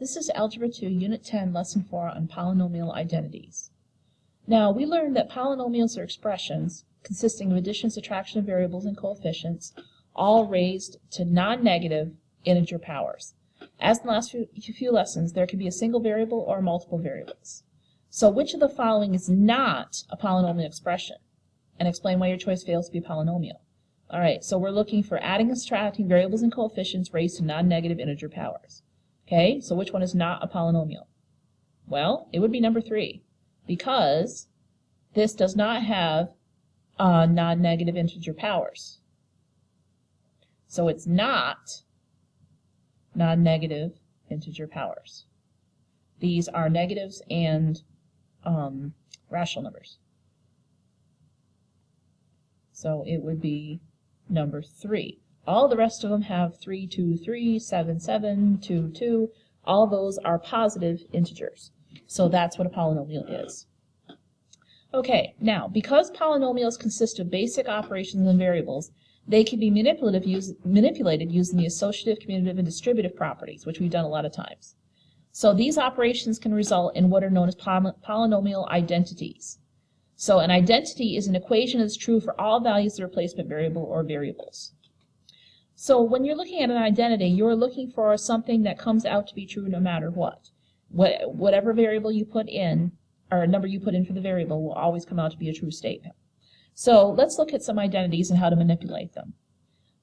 This is Algebra 2, Unit 10, Lesson 4 on Polynomial Identities. Now, we learned that polynomials are expressions consisting of addition, subtraction of variables and coefficients, all raised to non-negative integer powers. As in the last few lessons, there can be a single variable or multiple variables. So which of the following is not a polynomial expression? And explain why your choice fails to be a polynomial. Alright, so we're looking for adding and subtracting variables and coefficients raised to non-negative integer powers. Okay, so which one is not a polynomial? Well, it would be number 3, because this does not have non-negative integer powers. So it's not non-negative integer powers. These are negatives and rational numbers. So it would be number 3. All the rest of them have 3, 2, 3, 7, 7, 2, 2. All those are positive integers. So that's what a polynomial is. Okay, now, because polynomials consist of basic operations and variables, they can be manipulated using the associative, commutative, and distributive properties, which we've done a lot of times. So these operations can result in what are known as polynomial identities. So an identity is an equation that's true for all values of the replacement variable or variables. So when you're looking at an identity, you're looking for something that comes out to be true no matter what. Whatever variable you put in, or number you put in for the variable, will always come out to be a true statement. So let's look at some identities and how to manipulate them.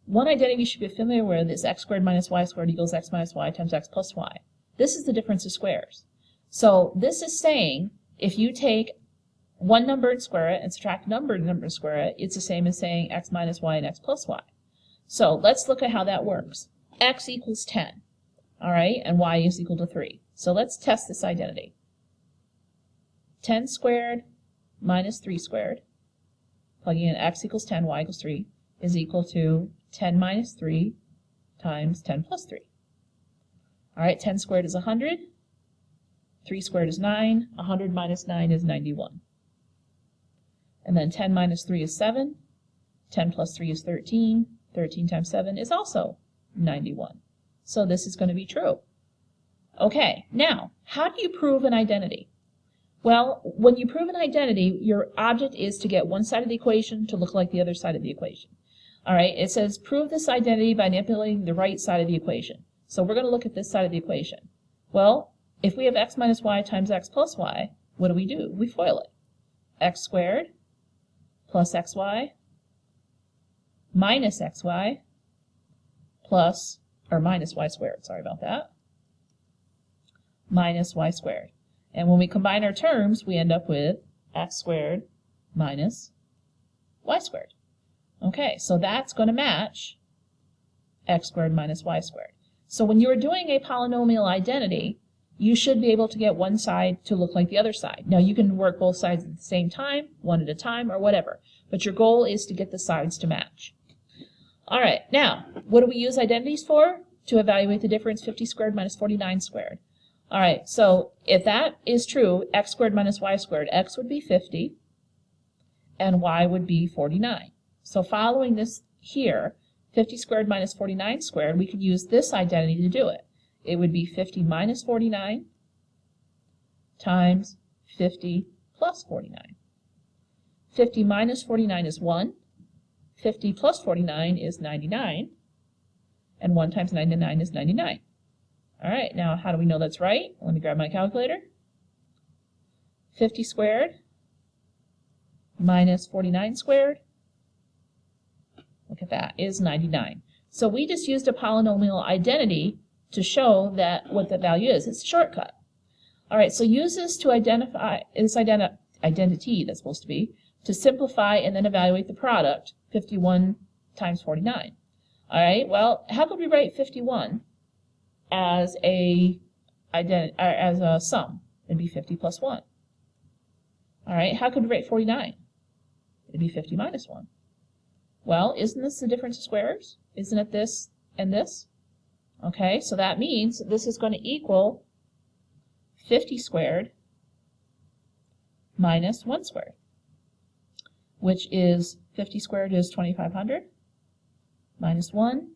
One identity you should be familiar with is x squared minus y squared equals x minus y times x plus y. This is the difference of squares. So this is saying if you take one number and square it and subtract another number and square it, it's the same as saying x minus y and x plus y. So let's look at how that works. X equals 10, all right, and y is equal to 3. So let's test this identity. 10 squared minus 3 squared, plugging in x equals 10, y equals 3, is equal to 10 minus 3 times 10 plus 3. All right, 10 squared is 100, 3 squared is 9, 100 minus 9 is 91. And then 10 minus 3 is 7, 10 plus 3 is 13, 13 times 7 is also 91. So this is going to be true. Okay, now, how do you prove an identity? Well, when you prove an identity, your object is to get one side of the equation to look like the other side of the equation. All right, it says prove this identity by manipulating the right side of the equation. So we're going to look at this side of the equation. Well, if we have x minus y times x plus y, what do? We FOIL it. X squared plus xy minus xy plus, or minus y squared, sorry about that, minus y squared. And when we combine our terms, we end up with x squared minus y squared. Okay, so that's going to match x squared minus y squared. So when you're doing a polynomial identity, you should be able to get one side to look like the other side. Now you can work both sides at the same time, one at a time, or whatever. But your goal is to get the sides to match. All right, now, what do we use identities for? To evaluate the difference 50 squared minus 49 squared. All right, so if that is true, x squared minus y squared, x would be 50, and y would be 49. So following this here, 50 squared minus 49 squared, we could use this identity to do it. It would be 50 minus 49 times 50 plus 49. 50 minus 49 is 1. 50 plus 49 is 99. And 1 times 99 is 99. All right, now how do we know that's right? Let me grab my calculator. 50 squared minus 49 squared, look at that, is 99. So we just used a polynomial identity to show that what the value is. It's a shortcut. All right, so use this to identify this identity that's supposed to be, to simplify and then evaluate the product, 51 times 49. All right, well, how could we write 51 as a sum? It'd be 50 plus 1. All right, how could we write 49? It'd be 50 minus 1. Well, isn't this the difference of squares? Isn't it this and this? Okay, so that means this is going to equal 50 squared minus 1 squared, which is 50 squared is 2,500 minus 1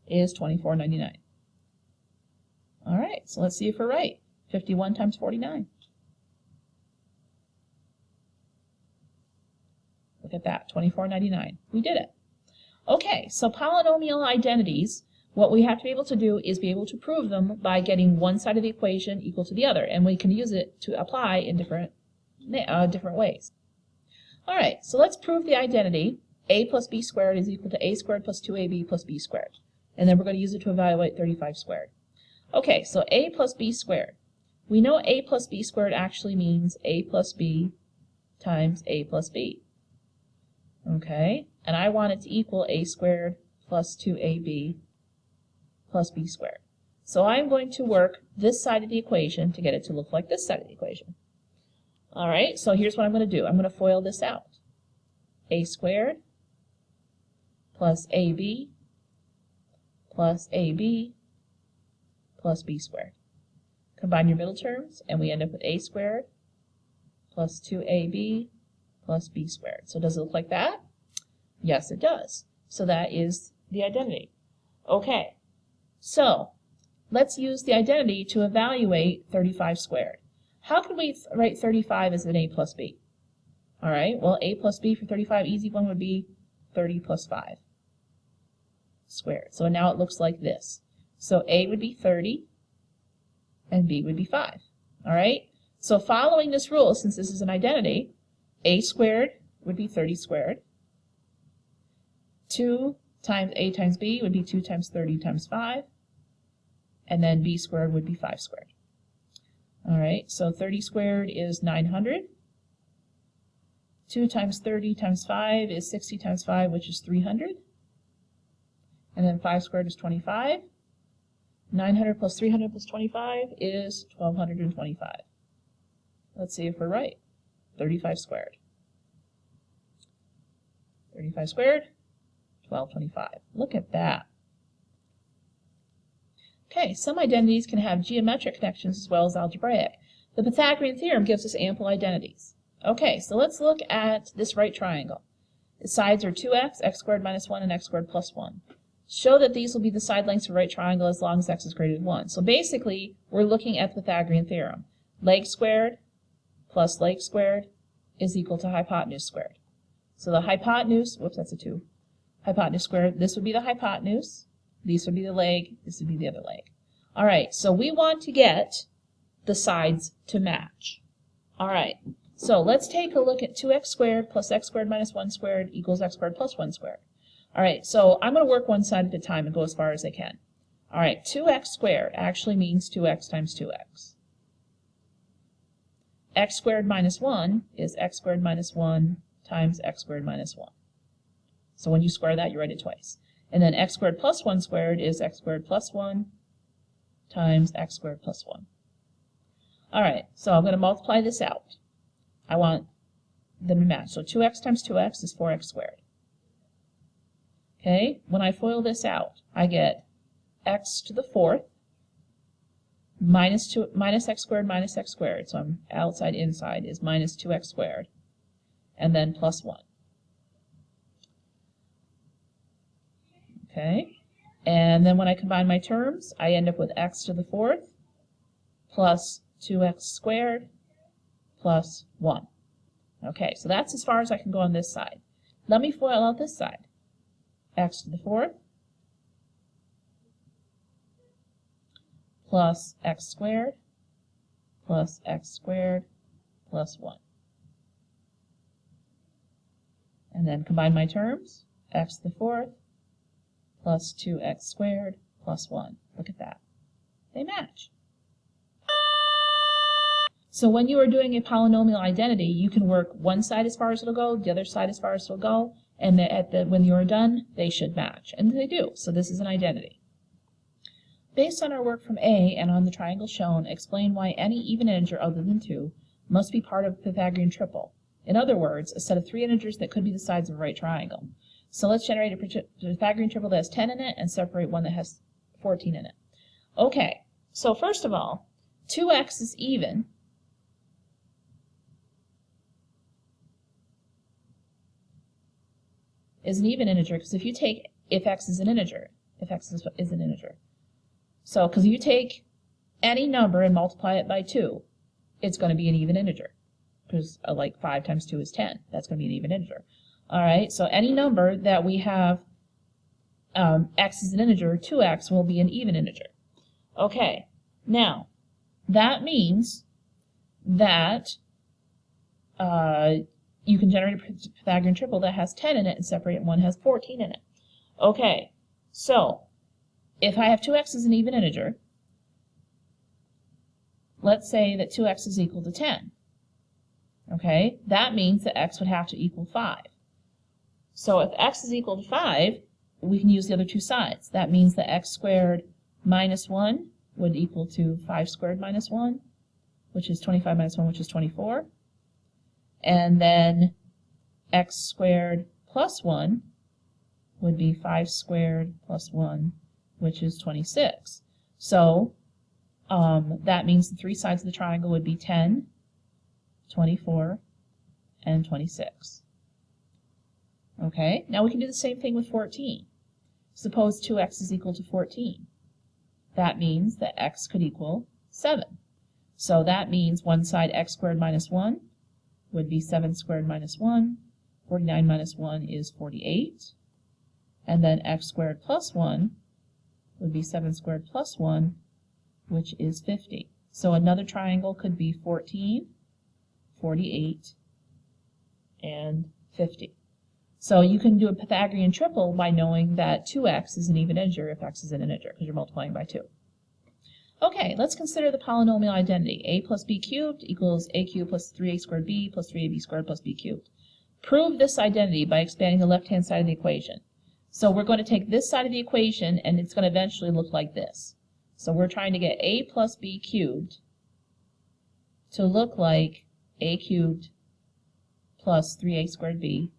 is 2,499. All right, so let's see if we're right. 51 times 49. Look at that, 24.99. We did it. Okay, so polynomial identities, what we have to be able to do is be able to prove them by getting one side of the equation equal to the other, and we can use it to apply in different ways. All right, so let's prove the identity. A plus b squared is equal to a squared plus 2ab plus b squared. And then we're going to use it to evaluate 35 squared. Okay, so a plus b squared. We know a plus b squared actually means a plus b times a plus b. Okay, and I want it to equal a squared plus 2ab plus b squared. So I'm going to work this side of the equation to get it to look like this side of the equation. All right, so here's what I'm going to do. I'm going to FOIL this out. A squared plus ab plus ab plus b squared. Combine your middle terms, and we end up with a squared plus 2ab plus b squared. So does it look like that? Yes, it does. So that is the identity. Okay, so let's use the identity to evaluate 35 squared. How can we write 35 as an a plus b? All right, well, a plus b for 35, easy one would be 30 plus 5 squared. So now it looks like this. So a would be 30, and b would be 5. All right, so following this rule, since this is an identity, a squared would be 30 squared. 2 times a times b would be 2 times 30 times 5. And then b squared would be 5 squared. All right, so 30 squared is 900. 2 times 30 times 5 is 60 times 5, which is 300. And then 5 squared is 25. 900 plus 300 plus 25 is 1225. Let's see if we're right. 35 squared. 35 squared, 1225. Look at that. Okay, some identities can have geometric connections as well as algebraic. The Pythagorean Theorem gives us ample identities. Okay, so let's look at this right triangle. The sides are 2x, x squared minus 1, and x squared plus 1. Show that these will be the side lengths of a right triangle as long as x is greater than 1. So basically, we're looking at the Pythagorean Theorem. Leg squared plus leg squared is equal to hypotenuse squared. So the hypotenuse, whoops, that's a 2. Hypotenuse squared, this would be the hypotenuse. These would be the leg, this would be the other leg. All right, so we want to get the sides to match. All right, so let's take a look at 2x squared plus x squared minus 1 squared equals x squared plus 1 squared. All right, so I'm going to work one side at a time and go as far as I can. All right, 2x squared actually means 2x times 2x. X squared minus 1 is x squared minus 1 times x squared minus 1. So when you square that, you write it twice. And then x squared plus 1 squared is x squared plus 1 times x squared plus 1. All right, so I'm going to multiply this out. I want them to match. So 2x times 2x is 4x squared. Okay, when I FOIL this out, I get x to the 4th minus x squared, so I'm outside inside, is minus 2x squared, and then plus 1. Okay, and then when I combine my terms, I end up with x to the 4th plus 2x squared plus 1. Okay, so that's as far as I can go on this side. Let me FOIL out this side. X to the 4th plus x squared plus 1. And then combine my terms. X to the 4th plus 2x squared plus 1. Look at that. They match. So when you are doing a polynomial identity, you can work one side as far as it'll go, the other side as far as it'll go, and when you are done, they should match. And they do. So this is an identity. Based on our work from A and on the triangle shown, explain why any even integer other than 2 must be part of a Pythagorean triple. In other words, a set of 3 integers that could be the sides of a right triangle. So let's generate a Pythagorean triple that has 10 in it and separate one that has 14 in it. Okay, so first of all, 2x is even. Is an even integer because if x is an integer, So because you take any number and multiply it by 2, it's going to be an even integer. Because like 5 times 2 is 10. That's going to be an even integer. All right, so any number that we have x is an integer, 2x will be an even integer. Okay, now that means that you can generate a Pythagorean triple that has 10 in it and separate one has 14 in it. Okay, so if I have 2x as an even integer, let's say that 2x is equal to 10. Okay, that means that x would have to equal 5. So if x is equal to 5, we can use the other two sides. That means that x squared minus 1 would equal to 5 squared minus 1, which is 25 minus 1, which is 24. And then x squared plus 1 would be 5 squared plus 1, which is 26. So that means the three sides of the triangle would be 10, 24, and 26. Okay, now we can do the same thing with 14. Suppose 2x is equal to 14. That means that x could equal 7. So that means one side x squared minus 1 would be 7 squared minus 1. 49 minus 1 is 48. And then x squared plus 1 would be 7 squared plus 1, which is 50. So another triangle could be 14, 48, and 50. So you can do a Pythagorean triple by knowing that 2x is an even integer if x is an integer, because you're multiplying by 2. Okay, let's consider the polynomial identity. A plus b cubed equals a cubed plus 3a squared b plus 3ab squared plus b cubed. Prove this identity by expanding the left-hand side of the equation. So we're going to take this side of the equation, and it's going to eventually look like this. So we're trying to get a plus b cubed to look like a cubed plus 3a squared b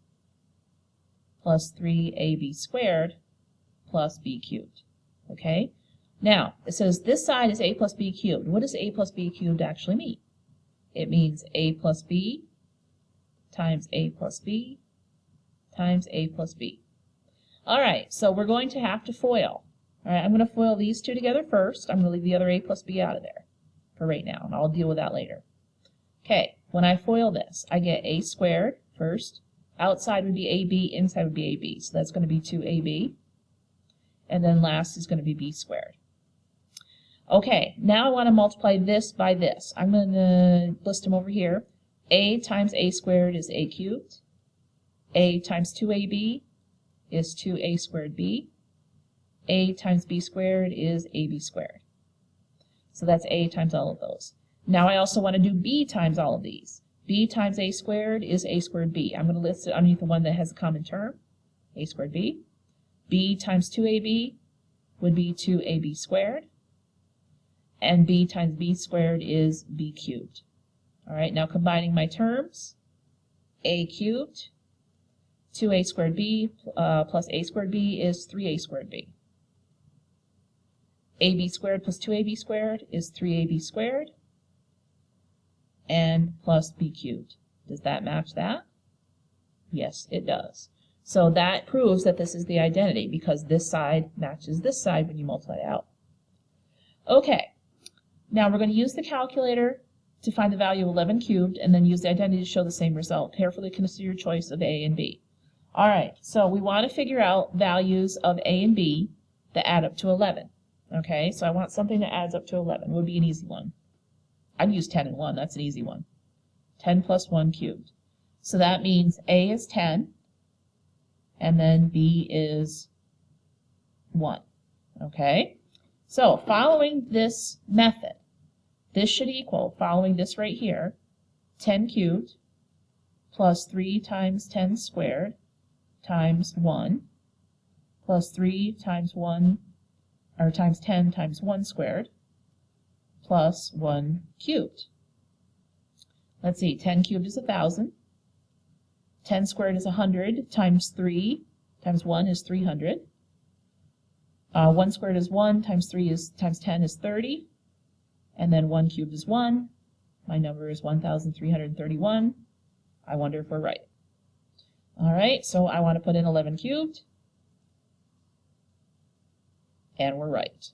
plus 3ab squared plus b cubed. Okay? Now, it says this side is a plus b cubed. What does a plus b cubed actually mean? It means a plus b times a plus b times a plus b. All right, so we're going to have to FOIL. All right, I'm going to FOIL these two together first. I'm going to leave the other a plus b out of there for right now, and I'll deal with that later. Okay, when I FOIL this, I get a squared first. Outside would be ab, inside would be ab. So that's going to be 2ab. And then last is going to be b squared. Okay, now I want to multiply this by this. I'm going to list them over here. A times a squared is a cubed. A times 2ab is 2a squared b. A times b squared is ab squared. So that's a times all of those. Now I also want to do b times all of these. B times a squared is a squared b. I'm going to list it underneath the one that has a common term, a squared b. B times 2ab would be 2ab squared. And b times b squared is b cubed. All right, now combining my terms, a cubed, 2a squared b plus a squared b is 3a squared b. ab squared plus 2ab squared is 3ab squared. And plus b cubed. Does that match that? Yes, it does. So that proves that this is the identity, because this side matches this side when you multiply it out. Okay, now we're going to use the calculator to find the value of 11 cubed, and then use the identity to show the same result. Carefully consider your choice of a and b. All right, so we want to figure out values of a and b that add up to 11. Okay, so I want something that adds up to 11. Would be an easy one. I'd use 10 and 1. That's an easy one. 10 plus 1 cubed. So that means a is 10, and then b is 1. Okay? So following this method, this should equal, following this right here, 10 cubed plus 3 times 10 squared times 1 plus 3 times 1, or times 10 times 1 squared plus 1 cubed. Let's see, 10 cubed is 1,000. 10 squared is 100 times 3 times 1 is 300. 1 squared is 1 times 3 is times 10 is 30. And then 1 cubed is 1. My number is 1,331. I wonder if we're right. All right, so I want to put in 11 cubed. And we're right.